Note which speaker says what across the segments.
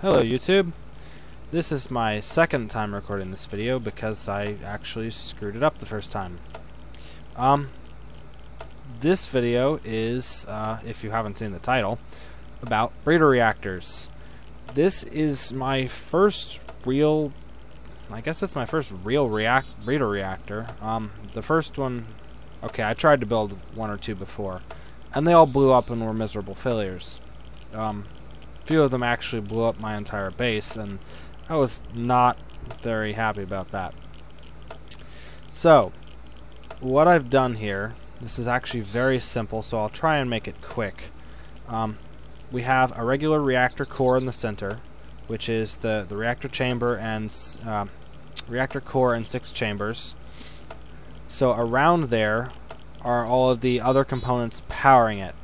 Speaker 1: Hello YouTube. This is my second time recording this video because I actually screwed it up the first time. This video is, if you haven't seen the title, about breeder reactors. This is my first real, I guess it's my first real breeder reactor. The first one, okay, I tried to build one or two before, and they all blew up and were miserable failures. Few of them actually blew up my entire base, and I was not very happy about that. So, what I've done here, this is actually very simple, so I'll try and make it quick. We have a regular reactor core in the center, which is the reactor chamber and reactor core and 6 chambers. So around there are all of the other components powering it.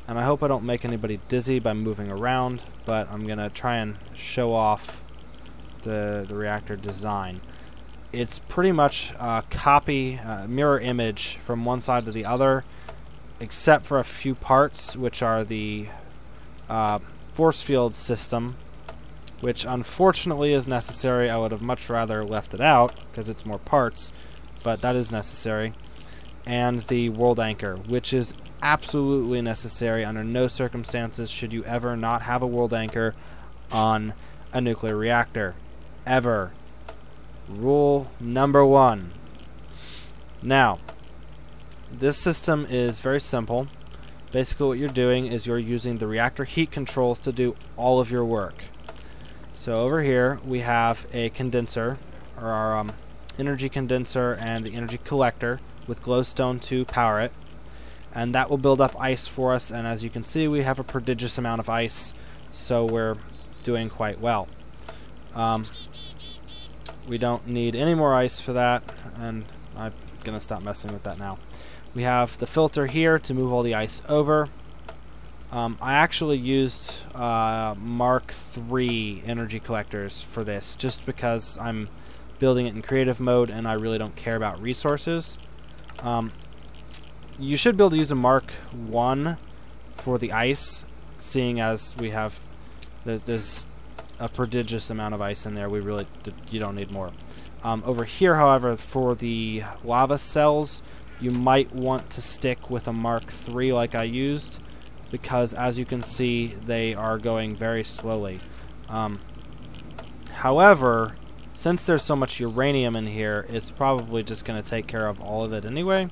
Speaker 1: And I hope I don't make anybody dizzy by moving around, but I'm going to try and show off the reactor design. It's pretty much a copy, mirror image from one side to the other, except for a few parts, which are the force field system, which unfortunately is necessary. I would have much rather left it out, because it's more parts, but that is necessary. And the world anchor, which is absolutely necessary. Under no circumstances should you ever not have a world anchor on a nuclear reactor. Ever. Rule number 1. Now, this system is very simple. Basically what you're doing is you're using the reactor heat controls to do all of your work. So over here we have a condenser, or our energy condenser and the energy collector with glowstone to power it. And that will build up ice for us, and as you can see we have a prodigious amount of ice, so we're doing quite well. We don't need any more ice for that, and I'm going to stop messing with that now. We have the filter here to move all the ice over. I actually used Mark III energy collectors for this, just because I'm building it in creative mode and I really don't care about resources. You should be able to use a Mark I for the ice, seeing as we have there's a prodigious amount of ice in there. You don't need more. Over here, however, for the lava cells, you might want to stick with a Mark III like I used, because as you can see, they are going very slowly. However, since there's so much uranium in here, it's probably just going to take care of all of it anyway.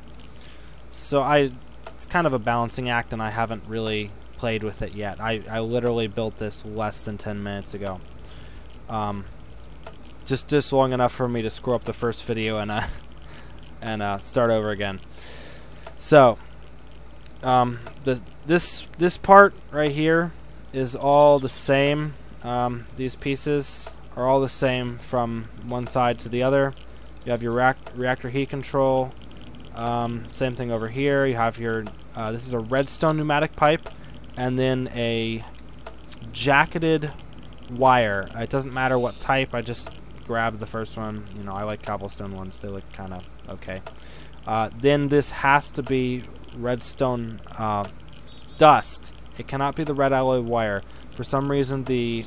Speaker 1: So it's kind of a balancing act, and I haven't really played with it yet. I literally built this less than 10 minutes ago. Just long enough for me to screw up the first video and start over again. So this part right here is all the same. These pieces are all the same from one side to the other. You have your reactor heat control. Same thing over here. You have your this is a redstone pneumatic pipe, and then a jacketed wire. It doesn't matter what type. I just grabbed the first one. You know, I like cobblestone ones. They look kind of okay. Then this has to be redstone dust. It cannot be the red alloy wire. For some reason, the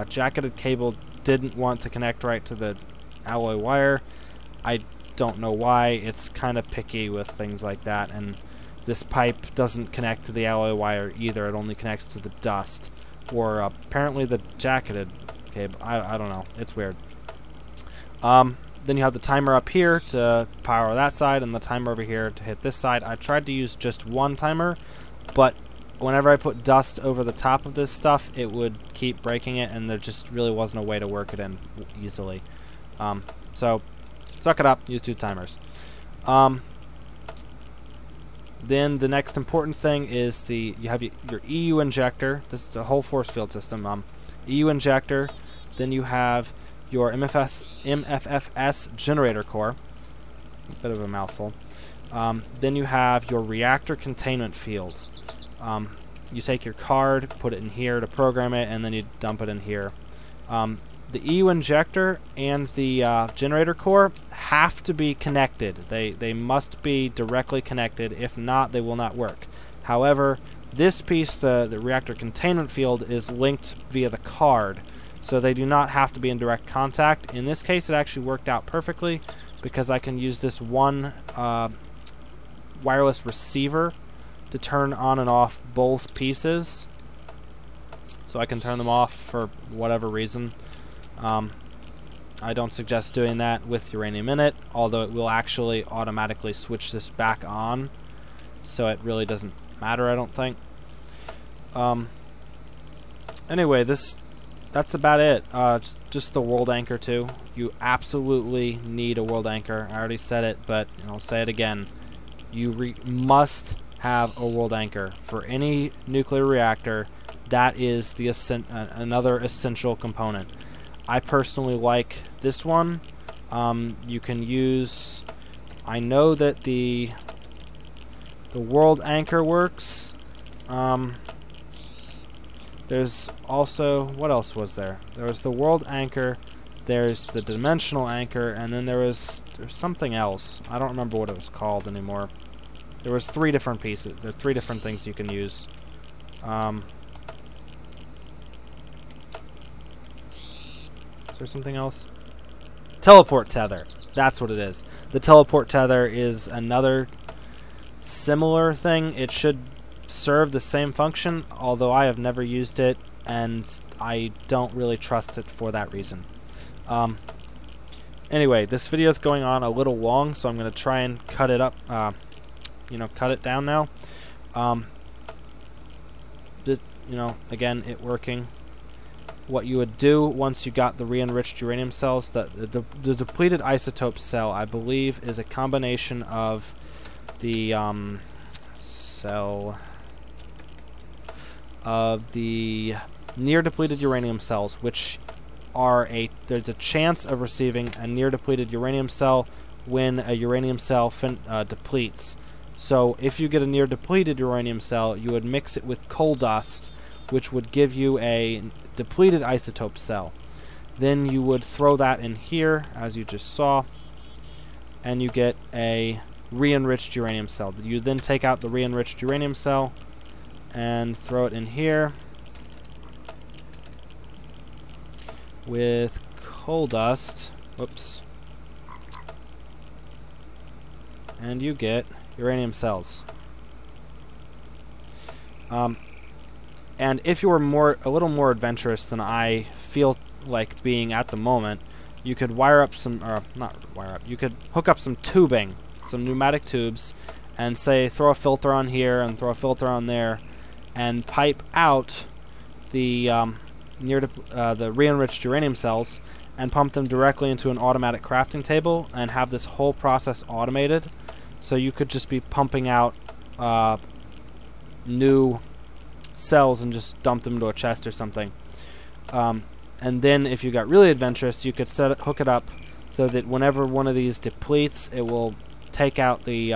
Speaker 1: jacketed cable didn't want to connect right to the alloy wire. I don't know why. It's kind of picky with things like that, and this pipe doesn't connect to the alloy wire either. It only connects to the dust, or apparently the jacketed cable. I don't know. It's weird. Then you have the timer up here to power that side, and the timer over here to hit this side. I tried to use just one timer, but whenever I put dust over the top of this stuff, it would keep breaking it, and there just really wasn't a way to work it in easily. So suck it up, use 2 timers. Then the next important thing is you have your EU injector. This is the whole force field system. EU injector. Then you have your MFFS generator core. A bit of a mouthful. Then you have your reactor containment field. You take your card, put it in here to program it, and then you dump it in here. The EU injector and the generator core have to be connected. They must be directly connected. If not, they will not work. However, This piece, the reactor containment field, is linked via the card, so they do not have to be in direct contact. In this case, it actually worked out perfectly because I can use this one wireless receiver to turn on and off both pieces. So I can turn them off for whatever reason. I don't suggest doing that with uranium in it, although it will actually automatically switch this back on, so it really doesn't matter, I don't think. Anyway, that's about it. Just the world anchor too. You absolutely need a world anchor. I already said it, but I'll say it again. You must have a world anchor for any nuclear reactor. That is the another essential component. I personally like this one. You can use... I know that the world anchor works. There's also... What else was there? There was the world anchor, there's the dimensional anchor, and then there's something else. I don't remember what it was called anymore. There was 3 different pieces. There are 3 different things you can use. Is there something else? Teleport tether. That's what it is. The teleport tether is another similar thing. It should serve the same function, although I have never used it, and I don't really trust it for that reason. Anyway, this video is going on a little long, so I'm going to try and cut it up, cut it down now. Again, it working. What you would do once you got the re-enriched uranium cells, the depleted isotope cell, I believe, is a combination of the near depleted uranium cells, which are there's a chance of receiving a near depleted uranium cell when a uranium cell depletes. So if you get a near depleted uranium cell, you would mix it with coal dust, which would give you a depleted isotope cell. Then you would throw that in here, as you just saw, and you get a re-enriched uranium cell. You then take out the re-enriched uranium cell and throw it in here with coal dust. Whoops. And you get uranium cells. And if you were a little more adventurous than I feel like being at the moment, you could you could hook up some tubing, some pneumatic tubes, and throw a filter on here and throw a filter on there, and pipe out the the re-enriched uranium cells and pump them directly into an automatic crafting table and have this whole process automated. So you could just be pumping out new cells and just dump them into a chest or something. And then if you got really adventurous, you could hook it up so that whenever one of these depletes, it will take out the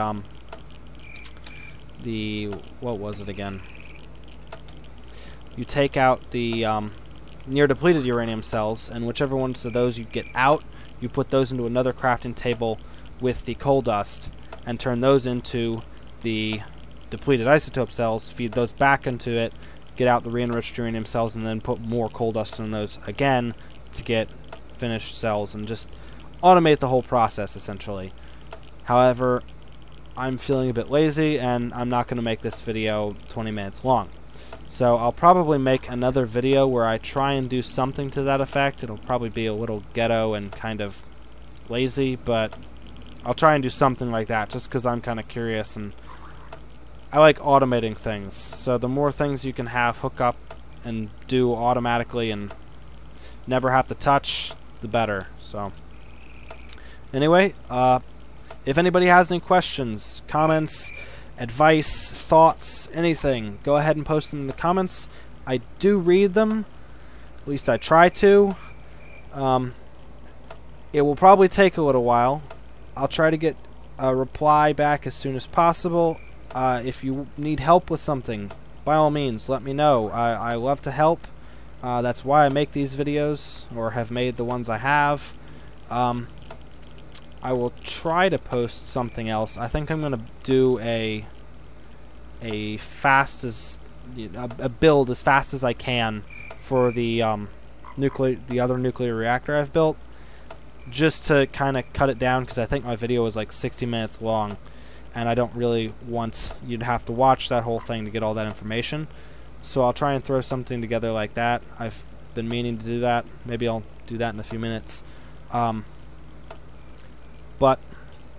Speaker 1: what was it again? You take out the near depleted uranium cells, and whichever ones of those you get out, you put those into another crafting table with the coal dust and turn those into the depleted isotope cells, feed those back into it, get out the re-enriched uranium cells, and then put more coal dust in those again to get finished cells, and just automate the whole process essentially. However, I'm feeling a bit lazy and I'm not going to make this video 20 minutes long. So I'll probably make another video where I try and do something to that effect. It'll probably be a little ghetto and kind of lazy, but I'll try and do something like that just because I'm kind of curious and I like automating things. So the more things you can have hook up and do automatically and never have to touch, the better. So anyway, if anybody has any questions, comments, advice, thoughts, anything, go ahead and post them in the comments. I do read them. At least I try to. It will probably take a little while. I'll try to get a reply back as soon as possible. If you need help with something, by all means, let me know. I love to help. That's why I make these videos, or have made the ones I have. I will try to post something else. I think I'm going to do a fast as a build as fast as I can for the other nuclear reactor I've built, just to kind of cut it down, because I think my video was like 60 minutes long, and I don't really want you to have to watch that whole thing to get all that information. So I'll try and throw something together like that. I've been meaning to do that. Maybe I'll do that in a few minutes. But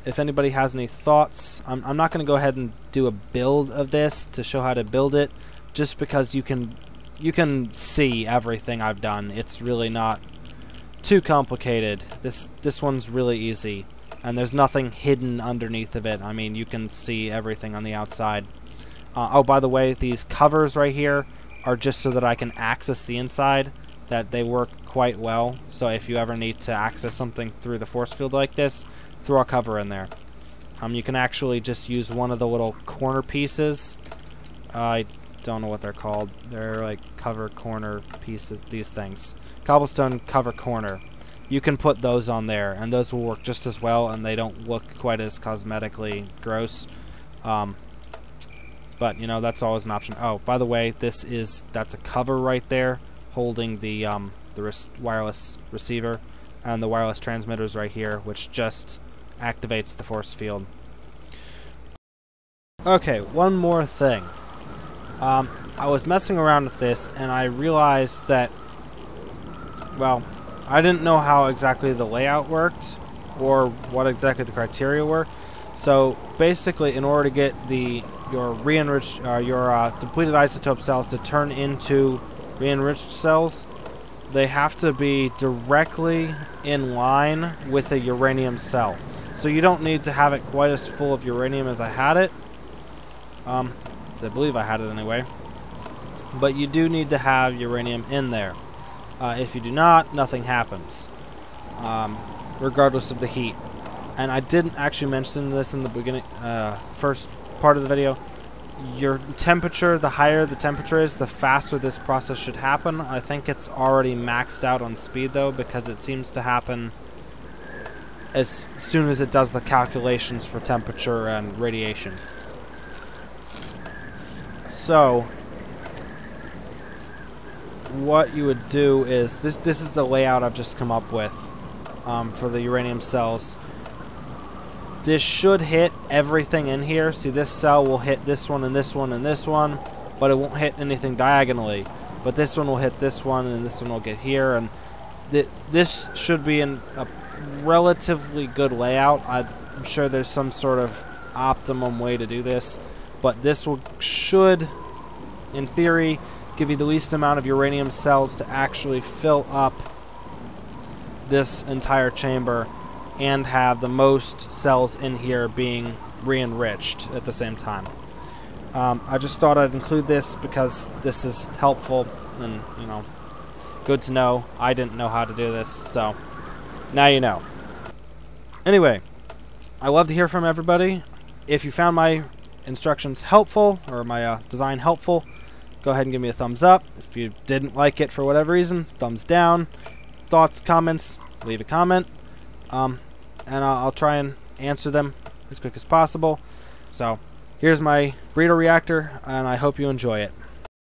Speaker 1: if anybody has any thoughts, I'm not going to go ahead and do a build of this to show how to build it, just because you can see everything I've done. It's really not too complicated. This one's really easy, and there's nothing hidden underneath of it. I mean, you can see everything on the outside. Oh, by the way, these covers right here are just so that I can access the inside. That they work quite well. So if you ever need to access something through the force field like this, throw a cover in there. You can actually just use one of the little corner pieces. I don't know what they're called. They're like cover corner pieces. These things, cobblestone cover corner. You can put those on there, and those will work just as well, and they don't look quite as cosmetically gross. But you know, that's always an option. Oh, by the way, that's a cover right there holding the wireless receiver, and the wireless transmitters right here, which just activates the force field. Okay, one more thing. I was messing around with this, and I realized that, well, I didn't know how exactly the layout worked, or what exactly the criteria were. So basically, in order to get your re-enriched, your depleted isotope cells to turn into re-enriched cells, they have to be directly in line with a uranium cell. So you don't need to have it quite as full of uranium as I had it. So I believe I had it anyway. But you do need to have uranium in there. If you do not, nothing happens, regardless of the heat. And I didn't actually mention this in the beginning, first part of the video. Your temperature, the higher the temperature is, the faster this process should happen. I think it's already maxed out on speed though, because it seems to happen as soon as it does the calculations for temperature and radiation. So what you would do is, this is the layout I've just come up with for the uranium cells. This should hit everything in here. See, this cell will hit this one and this one and this one, but it won't hit anything diagonally. But this one will hit this one, and this one will get here, and this should be in a relatively good layout. I'm sure there's some sort of optimum way to do this, but this should, in theory, give you the least amount of uranium cells to actually fill up this entire chamber, and have the most cells in here being re-enriched at the same time. I just thought I'd include this because this is helpful and, you know, good to know. I didn't know how to do this, so now you know. Anyway, I love to hear from everybody. If you found my instructions helpful, or my design helpful, go ahead and give me a thumbs up. If you didn't like it for whatever reason, thumbs down. Thoughts, comments, leave a comment. And I'll try and answer them as quick as possible. So, here's my breeder reactor, and I hope you enjoy it.